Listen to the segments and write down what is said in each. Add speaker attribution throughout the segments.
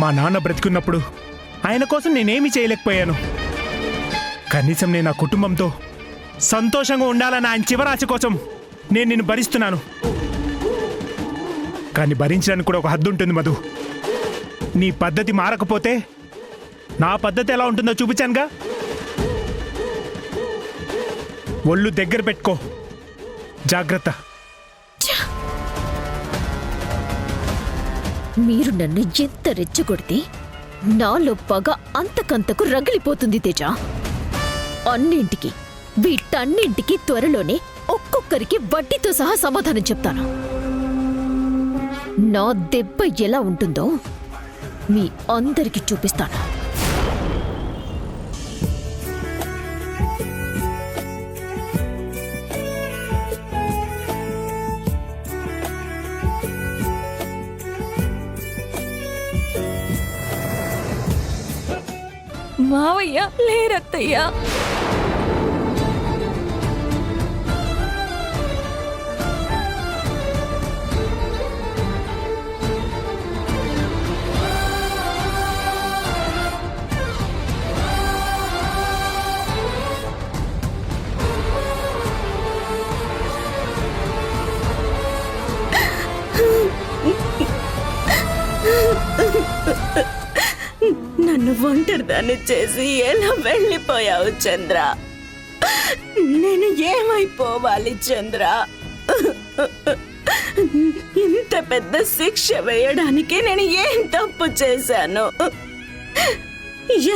Speaker 1: మా నాన్న బ్రతికున్నప్పుడు ఆయన కోసం నేనేమీ చేయలేకపోయాను. కనీసం నేను నా కుటుంబంతో సంతోషంగా ఉండాలన్న ఆయన చివరాశ కోసం నేను నిన్ను భరిస్తున్నాను. కానీ భరించడానికి కూడా ఒక హద్దు ఉంటుంది మధు. నీ పద్ధతి మారకపోతే నా పద్ధతి ఎలా ఉంటుందో చూపించానుగా. ఒళ్ళు దగ్గర పెట్టుకో, జాగ్రత్త.
Speaker 2: మీరు నన్ను ఎంత రెచ్చగొడితే నాలో పగ అంతకంతకు రగిలిపోతుంది తేజ. అన్నింటికి వీటన్నింటికి త్వరలోనే ఒక్కొక్కరికి వడ్డీతో సహా సమాధానం చెప్తాను. నా దెబ్బ ఎలా ఉంటుందో మీ అందరికీ చూపిస్తాను.
Speaker 3: మావయ్య లేరత్తయ్యా.
Speaker 4: నన్ను ఒంటరిదాన్ని చేసి ఎలా వెళ్ళిపోయావు చంద్ర? నేను ఏమైపోవాలి చంద్ర? ఇంత పెద్ద శిక్ష వేయడానికి నేను ఏం తప్పు చేశాను?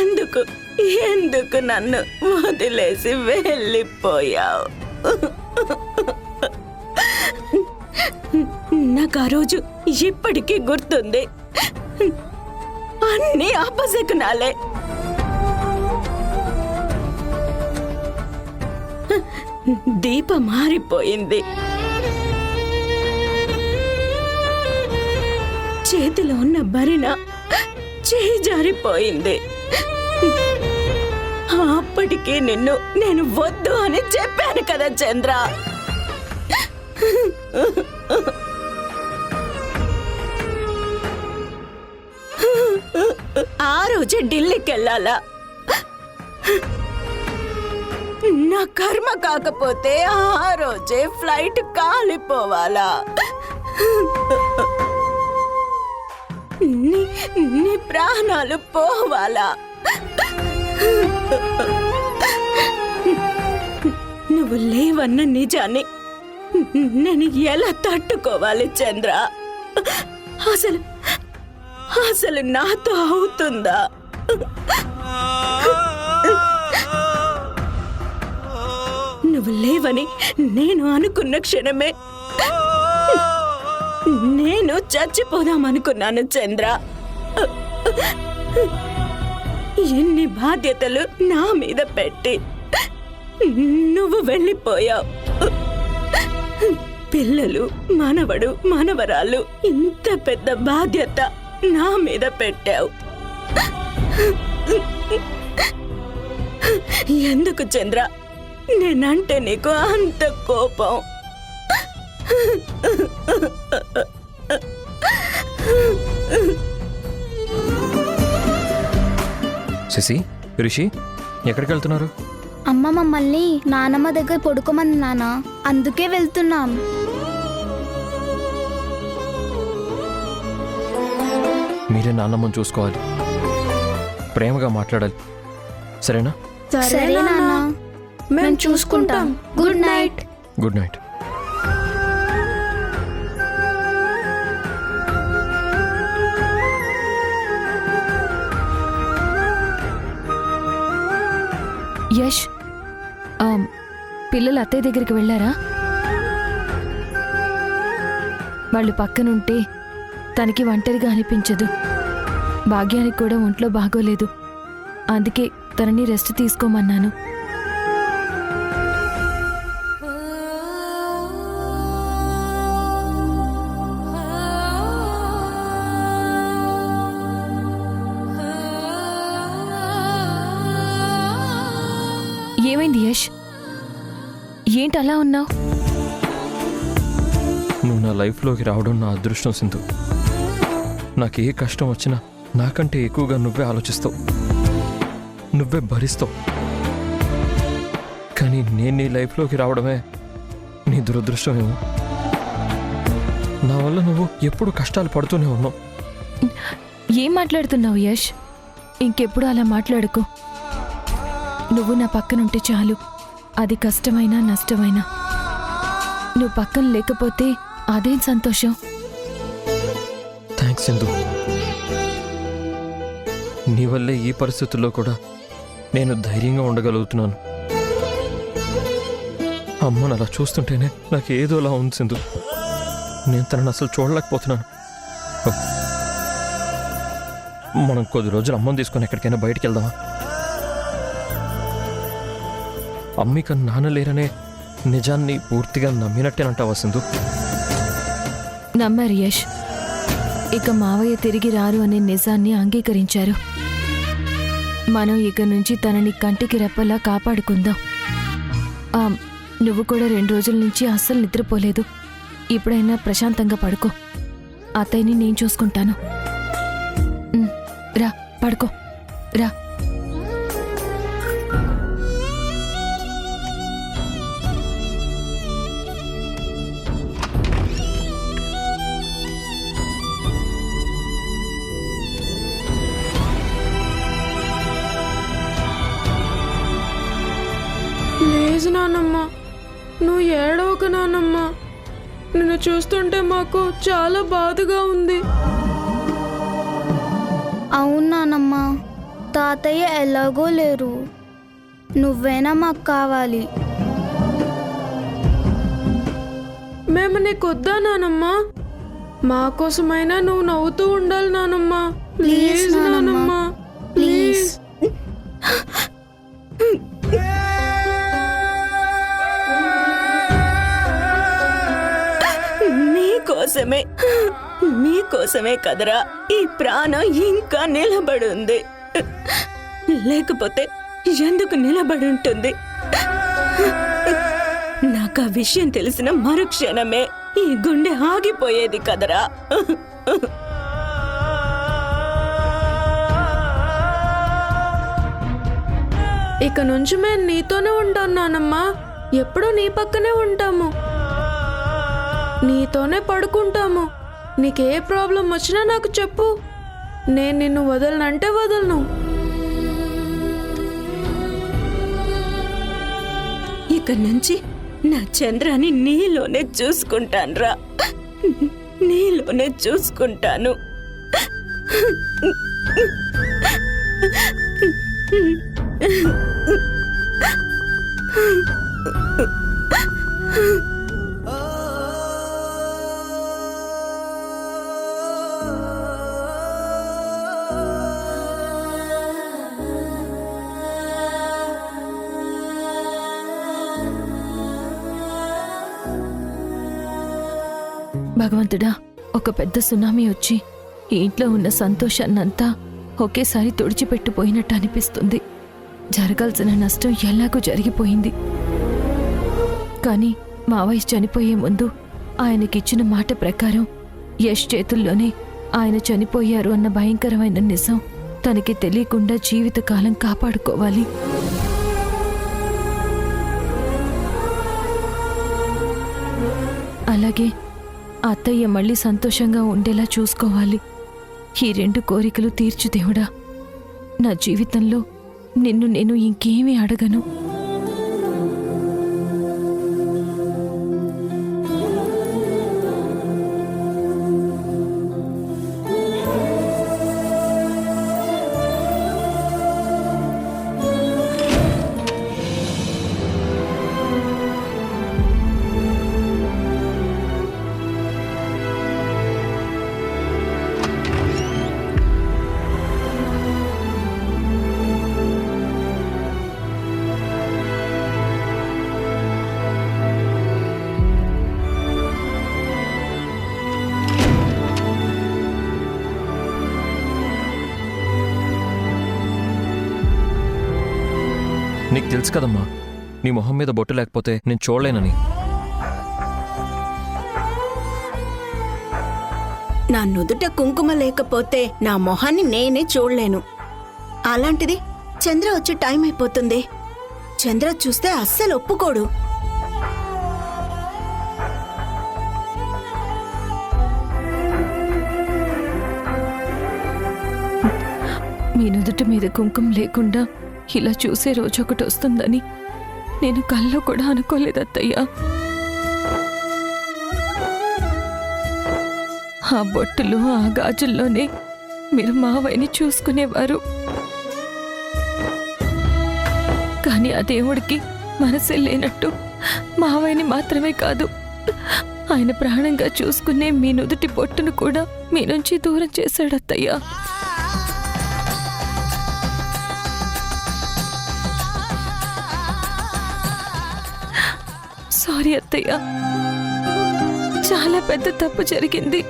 Speaker 4: ఎందుకు ఎందుకు నన్ను వదిలేసి వెళ్ళిపోయావు? నాకు ఆ రోజు ఇప్పటికీ గుర్తుంది. అన్ని అపశకునాలే. దీప మారిపోయింది. చేతిలో ఉన్న భరిణ చేయి జారిపోయింది. అప్పటికే నేను వద్దు అని చెప్పాను కదా చంద్ర. ఆ రోజే ఢిల్లీకి వెళ్ళాలా? నా కర్మ కాకపోతే ఆ రోజే ఫ్లైట్ కాలిపోవాలా? నీ ప్రాణాలు పోవాలా? నువ్వు లేవన్న నిజాన్ని నేను ఎలా తట్టుకోవాలి చంద్ర? అసలు నాతో అవుతుందా? నువ్వు లేవని నేను అనుకున్న క్షణమే నేను చచ్చిపోదామనుకున్నాను చంద్ర. ఎన్ని బాధ్యతలు నా మీద పెట్టి నువ్వు వెళ్ళిపోయావు. పిల్లలు, మనవడు, మనవరాలు, ఇంత పెద్ద బాధ్యత నా మీద పెట్టావు. ఎందుకు చంద్ర నేనంటే నీకు అంత కోపం?
Speaker 5: శశి, రిషి ఎక్కడికి వెళ్తున్నారు?
Speaker 6: అమ్మ మమ్మల్ని నానమ్మ దగ్గర పడుకోమంది నాన్న, అందుకే వెళ్తున్నాం.
Speaker 5: మీరే నాన్నమ్మని చూసుకోవాలి, ప్రేమగా మాట్లాడాలి, సరేనా?
Speaker 6: సరే నాన్న, మేము చూసుకుంటాం. Good night.
Speaker 5: Good night.
Speaker 3: Yash, పిల్లలు అత్తయ్య దగ్గరికి వెళ్ళారా? వాళ్ళు పక్కనుంటే తనకి ఒంటరిగా అనిపించదు. భాగ్యానికి కూడా ఒంట్లో బాగోలేదు, అందుకే తనని రెస్ట్ తీసుకోమన్నాను. ఏమైంది యష్? ఏంటి అలా ఉన్నావు?
Speaker 5: నువ్వు నా లైఫ్లోకి రావడం నా అదృష్టం సింధు. నాకు ఏ కష్టం వచ్చినా నాకంటే ఎక్కువగా నువ్వే ఆలోచిస్తావు, నువ్వే భరిస్తావు. కానీ నేను నీ లైఫ్లోకి రావడమే నీ దురదృష్టమేమో. నా వల్ల నువ్వు ఎప్పుడు కష్టాలు పడుతూనే ఉన్నావు.
Speaker 3: ఏం మాట్లాడుతున్నావు యష్? ఇంకెప్పుడు అలా మాట్లాడుకో. నువ్వు నా పక్కనుంటే చాలు, అది కష్టమైనా నష్టమైనా. నువ్వు పక్కన లేకపోతే అదేం సంతోషం.
Speaker 5: థ్యాంక్స్ సింధు. నీ వల్లే ఈ పరిస్థితుల్లో కూడా నేను ధైర్యంగా ఉండగలుగుతున్నాను. అమ్మను అలా చూస్తుంటేనే నాకు ఏదోలా ఉంది సింధు. నేను తనను అసలు చూడలేకపోతున్నాను. మనం కొద్ది రోజులు అమ్మని తీసుకొని ఎక్కడికైనా బయటికి వెళ్దామా? అమ్మి కన్నా నాన్న లేరనే నిజాన్ని పూర్తిగా నమ్మినట్టేనంటావా సింధు?
Speaker 3: నమ్మారు యష్. ఇక మావయ్య తిరిగి రారు అనే నిజాన్ని అంగీకరించారు. మనం ఇక నుంచి తనని కంటికి రెప్పలా కాపాడుకుందాం. నువ్వు కూడా 2 రోజుల నుంచి అస్సలు నిద్రపోలేదు. ఇప్పుడైనా ప్రశాంతంగా పడుకో. అత్తయ్యని నేను చూసుకుంటాను. రా పడుకో, రా.
Speaker 7: లేదు నానమ్మ, నువ్వు ఏడవకు నానమ్మ. నిన్ను చూస్తుంటే మాకు చాలా బాధగా ఉంది.
Speaker 6: అవును నానమ్మ, తాతయ్య ఎలాగో లేరు. నువ్వైనా మాకు కావాలి.
Speaker 7: మేము నీకొద్దా నానమ్మ? మా కోసమైనా నువ్వు నవ్వుతూ ఉండాలి నానమ్మ. ప్లీజ్ నానమ్మ, ప్లీజ్.
Speaker 4: మీకోసమే కదరా ఈ ప్రాణం ఇంకా నిలబడి ఉంది. లేకపోతే ఎందుకు నిలబడి ఉంటుంది? నాకు ఆ విషయం తెలిసిన మరుక్షణమే ఈ గుండె ఆగిపోయేది కదరా.
Speaker 7: ఇక నుంచి మేము నీతోనే ఉంటాం నానమ్మ. ఎప్పుడూ నీ పక్కనే ఉంటాము, నీతోనే పడుకుంటాము. నీకే ప్రాబ్లం వచ్చినా నాకు చెప్పు. నేను నిన్ను వదలనంటే వదలను.
Speaker 4: ఇక నుంచి నా చంద్రాన్ని నీలోనే చూసుకుంటానురా, నీలోనే చూసుకుంటాను.
Speaker 3: భగవంతుడా, ఒక పెద్ద సునామీ వచ్చి ఈ ఇంట్లో ఉన్న సంతోషాన్నంతా ఒకేసారి తుడిచిపెట్టిపోయినట్టు అనిపిస్తుంది. జరగాల్సిన నష్టం ఎలాగో జరిగిపోయింది. కానీ మావయ్య చనిపోయే ముందు ఆయనకిచ్చిన మాట ప్రకారం యష్ చేతుల్లోనే ఆయన చనిపోయారు అన్న భయంకరమైన నిజం తనకి తెలియకుండా జీవితకాలం కాపాడుకోవాలి. అలాగే అత్తయ్య మళ్ళీ సంతోషంగా ఉండేలా చూసుకోవాలి. ఈ 2 కోరికలు తీర్చు దేవుడా. నా జీవితంలో నిన్ను నేను ఇంకేమీ అడగను.
Speaker 5: నీకు తెలుసు కదమ్మా, నీ మొహం మీద బొట్టు లేకపోతే నేను చూడలేనని.
Speaker 4: నా నుదుట కుంకుమ లేకపోతే నా మొహాన్ని నేనే చూడలేను. అలాంటిది చంద్ర వచ్చే టైం అయిపోతుంది. చంద్ర చూస్తే అస్సలు ఒప్పుకోడు.
Speaker 3: మీ నుదుటి మీద కుంకుమ లేకుండా ఇలా చూసే రోజు ఒకటి వస్తుందని నేను కల్లో కూడా అనుకోలేదు అత్తయ్య. ఆ బొట్టులు ఆ గాజుల్లోనే మీరు మావయ్యని చూసుకునేవారు. కానీ ఆ దేవుడికి మనసే లేనట్టు మావయ్యని మాత్రమే కాదు, ఆయన ప్రాణంగా చూసుకునే మీ నుదుటి బొట్టును కూడా మీ నుంచి దూరం చేశాడు అత్తయ్య. సారీ అత్తయ్య, చాలా పెద్ద తప్పు జరిగింది.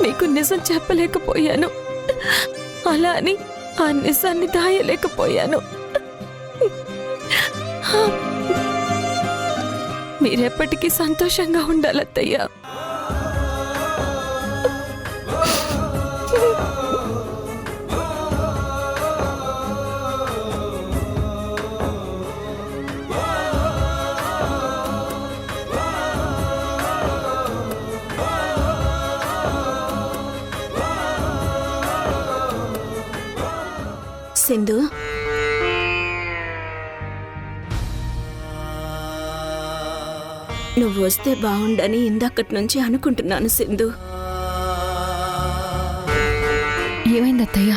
Speaker 3: మీకు నిజం చెప్పలేకపోయాను, అలా అని ఆ నిజాన్ని దాయలేకపోయాను. మీరెప్పటికీ సంతోషంగా ఉండాలత్తయ్య.
Speaker 4: సింధు, నువ్వు వస్తే బాగుండని ఇందాకటి నుంచి అనుకుంటున్నాను సింధు.
Speaker 3: ఏమైంది అత్తయ్య?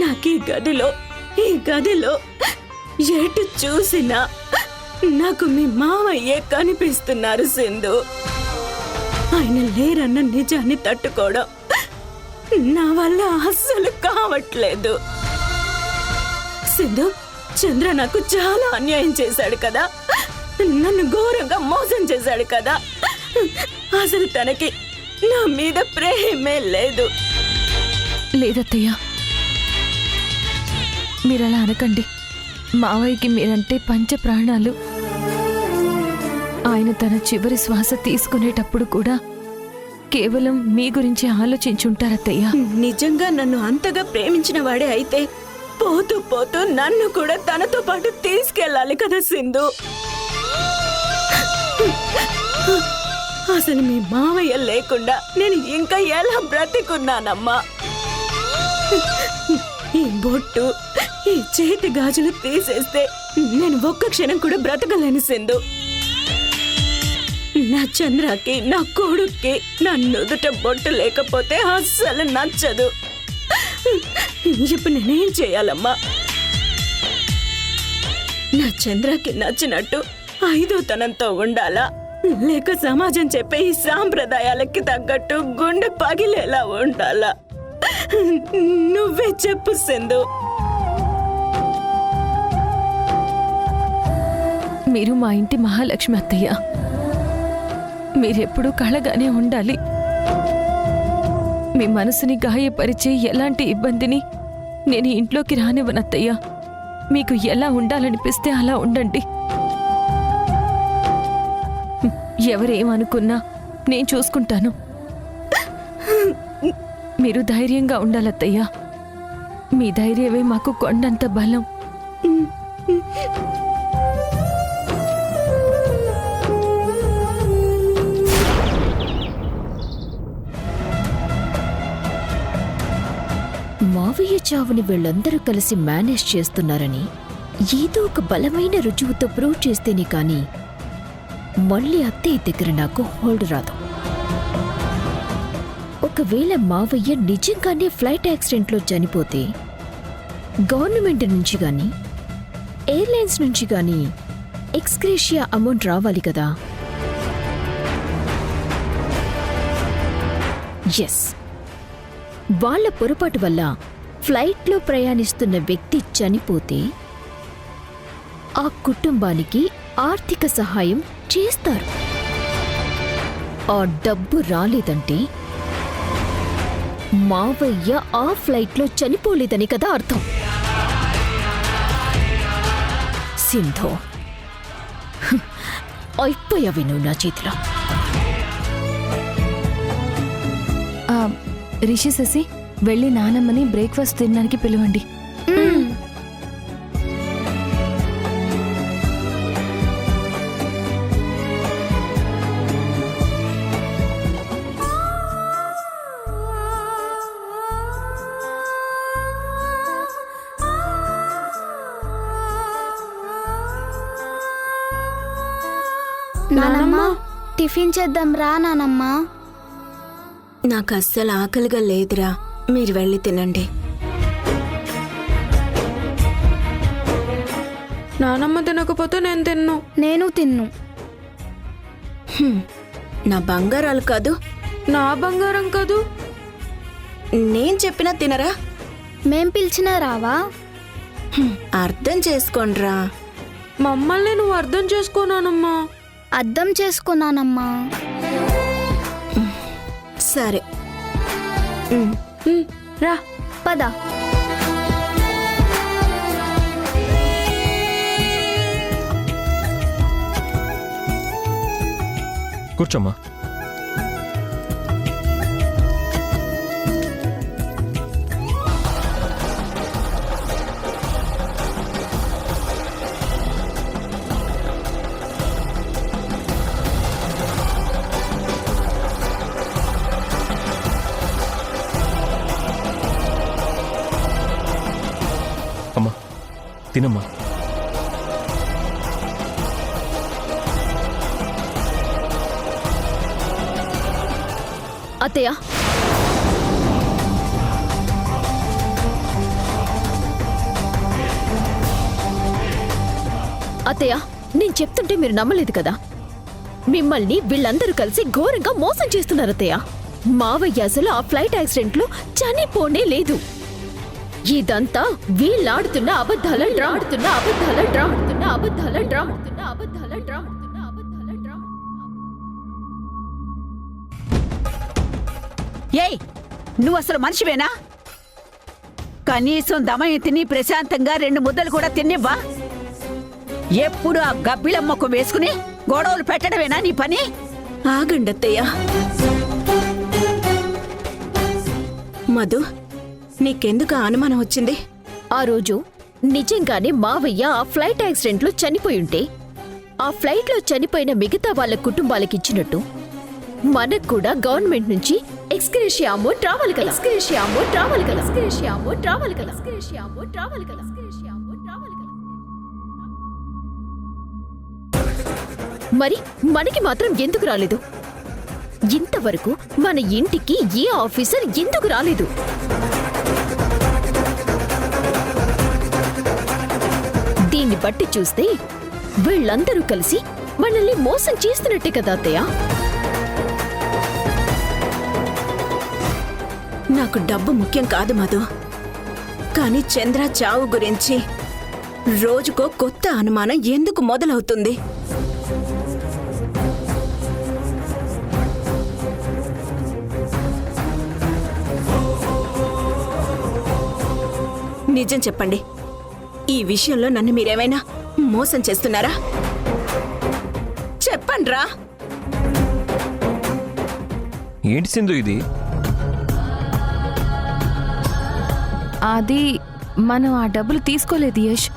Speaker 4: నాకు ఈ గదిలో ఎటు చూసినా నాకు మీ మావయ్యే కనిపిస్తున్నారు సింధు. ఆయన లేరన్న నిజాన్ని తట్టుకోవడం నా వల్ల అస్సలు కావట్లేదు. సింధు, చంద్ర నాకు చాలా అన్యాయం చేశాడు కదా, నన్ను ఘోరంగా మోసం చేశాడు కదా. అసలు తనకి నా మీద ప్రేమే లేదు.
Speaker 3: లేదత్తయ్య, మీరలా అనకండి. మావయ్యకి మీరంటే పంచ ప్రాణాలు. ఆయన తన చివరి శ్వాస తీసుకునేటప్పుడు కూడా కేవలం మీ గురించి ఆలోచించుంటారత్తయ్య.
Speaker 4: నిజంగా నన్ను అంతగా ప్రేమించిన వాడే అయితే పోతూ పోతూ నన్ను కూడా తనతో పాటు తీసుకెళ్ళాలి కదా సింధు. అసలు మీ మావయ్య లేకుండా నేను ఇంకా ఎలా బ్రతికున్నానమ్మా? ఈ బొట్టు, ఈ చేతి గాజులు తీసేస్తే నేను ఒక్క క్షణం కూడా బ్రతకలేను సింధు. నా చంద్రకి, నా కొడుక్కి నా నుదుట బొట్టు లేకపోతే అస్సలు నచ్చదు. ఇప్పుడు నేనేం చేయాలమ్మా? నా చంద్రకి నచ్చినట్టు ఐదోతనంతో ఉండాలా, లేక సమాజం చెప్పే ఈ సాంప్రదాయాలకి తగ్గట్టు గుండె పగిలేలా ఉండాలా? నువ్వే చెప్పు సింధు.
Speaker 3: మీరు మా ఇంటి మహాలక్ష్మి అత్తయ్య. మీరెప్పుడూ కళగానే ఉండాలి. మీ మనసుని గాయపరిచే ఎలాంటి ఇబ్బందిని నేను ఇంట్లోకి రానివ్వనత్తయ్య. మీకు ఎలా ఉండాలనిపిస్తే అలా ఉండండి. ఎవరేమనుకున్నా నేను చూసుకుంటాను. మీరు ధైర్యంగా ఉండాలత్తయ్య. మీ ధైర్యమే మాకు కొండంత బలం.
Speaker 2: మావయ్య చావుని వీళ్ళందరూ కలిసి మేనేజ్ చేస్తున్నారని ఏదో ఒక బలమైన రుజువుతో ప్రూవ్ చేస్తేనే కానీ మళ్ళీ అత్తయ్య దగ్గర నాకు హోల్డ్ రాదు. ఒకవేళ మావయ్య నిజంగానే ఫ్లైట్ యాక్సిడెంట్లో చనిపోతే గవర్నమెంట్ నుంచి కానీ ఎయిర్లైన్స్ నుంచి కానీ ఎక్స్గ్రేషియా అమౌంట్ రావాలి కదా. ఎస్, వాళ్ళ పొరపాటు వల్ల ఫ్లైట్లో ప్రయాణిస్తున్న వ్యక్తి చనిపోతే ఆ కుటుంబానికి ఆర్థిక సహాయం చేస్తారు. ఆ డబ్బు రాలేదంటే మావయ్య ఆ ఫ్లైట్లో చనిపోలేదని కదా అర్థం. సింధు, అయిపోయావి నువ్వు నా చేతిలో.
Speaker 3: రిషి శశి వెళ్ళి నానమ్మని బ్రేక్ఫాస్ట్ తినడానికి పిలవండి.
Speaker 6: నానమ్మ టిఫిన్ చేద్దాం రా నానమ్మ.
Speaker 4: నాకు అస్సలు ఆకలిగా లేదురా, మీరు వెళ్ళి తినండి.
Speaker 7: నానమ్మ తినకపోతే నేను తిన్ను.
Speaker 6: నేను తిన్ను.
Speaker 4: నా బంగారాలు కాదు,
Speaker 7: నా బంగారం కాదు.
Speaker 4: నేను చెప్పినా తినరా?
Speaker 6: మేం పిలిచినా రావా?
Speaker 4: అర్థం చేసుకోండ్రా.
Speaker 7: మమ్మల్ని నువ్వు అర్థం చేసుకోనానమ్మా.
Speaker 6: అర్థం చేసుకున్నానమ్మా.
Speaker 4: సరే
Speaker 7: రా
Speaker 6: పద.
Speaker 5: కూర్చోమ్మా. అమ్మా తినమ్మా.
Speaker 2: అత్తయ్య, అత్తయ్య, నేను చెప్తుంటే మీరు నమ్మలేదు కదా. మిమ్మల్ని వీళ్ళందరూ కలిసి ఘోరంగా మోసం చేస్తున్నారు అత్తయ్య. మావయ్య అసలు ఆ ఫ్లైట్ యాక్సిడెంట్ లో చనిపోనే లేదు. ఇదంతా వీళ్ళాడుతున్న అబద్ధాల డ్రామా.
Speaker 8: ఏయ్, నువ్వు అసలు మనిషివేనా? కనీసం దమయంతిని ప్రశాంతంగా 2 ముద్దలు కూడా తిన్నివ్వా? ఎప్పుడు ఆ గబ్బిలమ్మకు వేసుకుని గొడవలు పెట్టడమేనా నీ పని?
Speaker 4: ఆగండి అత్తయ్య. మధు, నీకెందుకు ఆ అనుమానం వచ్చింది?
Speaker 2: ఆ రోజు నిజంగానే మావయ్య ఆ ఫ్లైట్ యాక్సిడెంట్ లో చనిపోయి ఉంటే ఆ ఫ్లైట్ లో చనిపోయిన మిగతా వాళ్ళ కుటుంబాలకు ఇచ్చినట్టు మనకు కూడా గవర్నమెంట్ నుంచి ఎక్స్గ్రేషియా అమౌంట్ రావాలి కదా. మరి మనకి మాత్రం ఎందుకు రాలేదు? ఇంతవరకు మన ఇంటికి ఏ ఆఫీసర్ ఎందుకు రాలేదు? దీన్ని బట్టి చూస్తే వీళ్ళందరూ కలిసి మనల్ని మోసం చేస్తున్నట్టే కదా అత్తయ్య.
Speaker 4: నాకు డబ్బు ముఖ్యం కాదు మధు, కానీ చంద్ర చావు గురించి రోజుకో కొత్త అనుమానం ఎందుకు మొదలవుతుంది? నిజం చెప్పండి, ఈ విషయంలో నన్ను మీరేమైనా మోసం చేస్తున్నారా? చెప్పండ్రా.
Speaker 5: ఏంటి సింధు ఇది?
Speaker 3: అది మనం ఆ డబ్బులు తీసుకోలేదు యష్.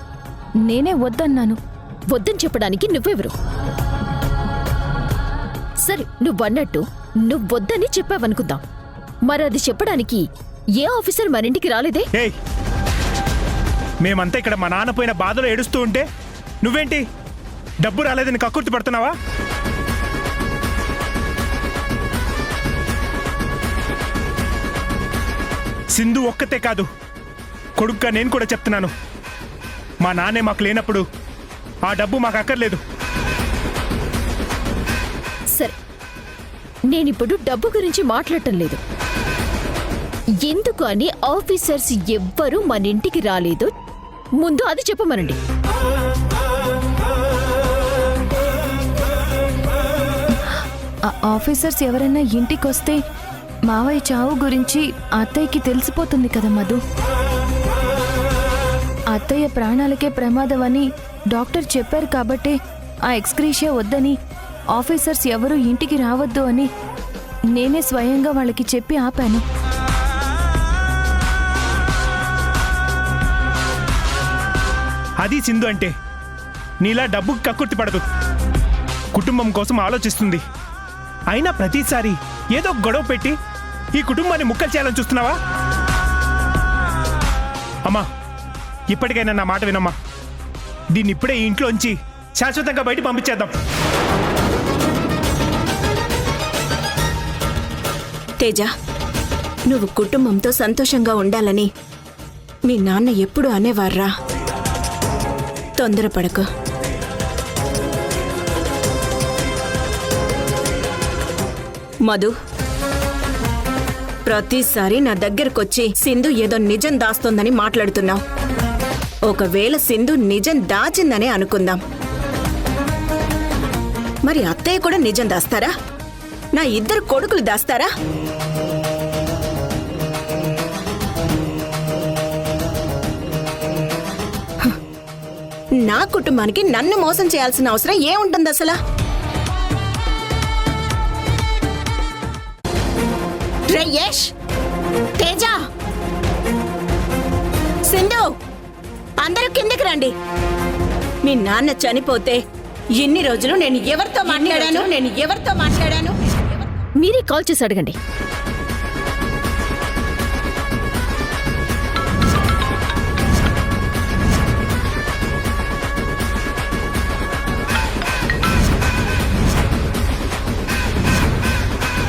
Speaker 3: నేనే వద్దన్నాను.
Speaker 2: వద్దని చెప్పడానికి నువ్వెవరు? సరే, నువ్వన్నట్టు నువ్వొద్దని చెప్పావనుకుందాం. మరి అది చెప్పడానికి ఏ ఆఫీసర్ మన ఇంటికి రాలేదే?
Speaker 1: ఏయ్, మేమంతా ఇక్కడ మా నాన్న పోయిన బాధలో ఏడుస్తూ ఉంటే నువ్వేంటి డబ్బు రాలేదని కక్కుర్తి పడుతున్నావా? సింధు ఒక్కతే కాదు, కొడుగ్గా నేను కూడా చెప్తున్నాను. మా నాన్నే మాకు లేనప్పుడు ఆ డబ్బు మాకు అక్కర్లేదు.
Speaker 2: సరే, నేనిప్పుడు డబ్బు గురించి మాట్లాడటం లేదు. ఎందుకు అని ఆఫీసర్స్ ఎవ్వరూ మన ఇంటికి రాలేదు, ముందు అది చెప్పమనండి.
Speaker 3: ఆఫీసర్స్ ఎవరైనా ఇంటికొస్తే మావయ్య చావు గురించి అత్తయ్యకి తెలిసిపోతుంది కదా మధు. అత్తయ్య ప్రాణాలకే ప్రమాదమని డాక్టర్ చెప్పారు కాబట్టి ఆ ఎక్స్గ్రేషియా వద్దని ఆఫీసర్స్ ఎవరూ ఇంటికి రావద్దు అని నేనే స్వయంగా వాళ్ళకి చెప్పి ఆపాను.
Speaker 1: అది సింధు అంటే నీలా డబ్బుకి కక్కుర్తి పడదు, కుటుంబం కోసం ఆలోచిస్తుంది. అయినా ప్రతిసారి ఏదో గొడవ పెట్టి ఈ కుటుంబాన్ని ముక్కలు చేయాలని చూస్తున్నావా? అమ్మా, ఇప్పటికైనా నా మాట వినమ్మా. దీన్ని ఇప్పుడే ఈ ఇంట్లోంచి శాశ్వతంగా బయట పంపించేద్దాం.
Speaker 4: తేజ, నువ్వు కుటుంబంతో సంతోషంగా ఉండాలని మీ నాన్న ఎప్పుడు అనేవారా? తొందరపడకు. మధు, ప్రతిసారి నా దగ్గరకొచ్చి సింధు ఏదో నిజం దాస్తోందని మాట్లాడుతున్నావు. ఒకవేళ సింధు నిజం దాచిందనే అనుకుందాం, మరి అత్తయ్య కూడా నిజం దాస్తారా? నా ఇద్దరు కొడుకులు దాస్తారా? నా కుటుంబానికి నన్ను మోసం చేయాల్సిన అవసరం ఏముంటుంది అసలు? యష్, తేజ, సింధు, అందరూ కిందకి రండి. మీ నాన్న చనిపోతే ఇన్ని రోజులు నేను ఎవరితో మాట్లాడాను?
Speaker 2: మీరే కాల్ చేసి అడగండి.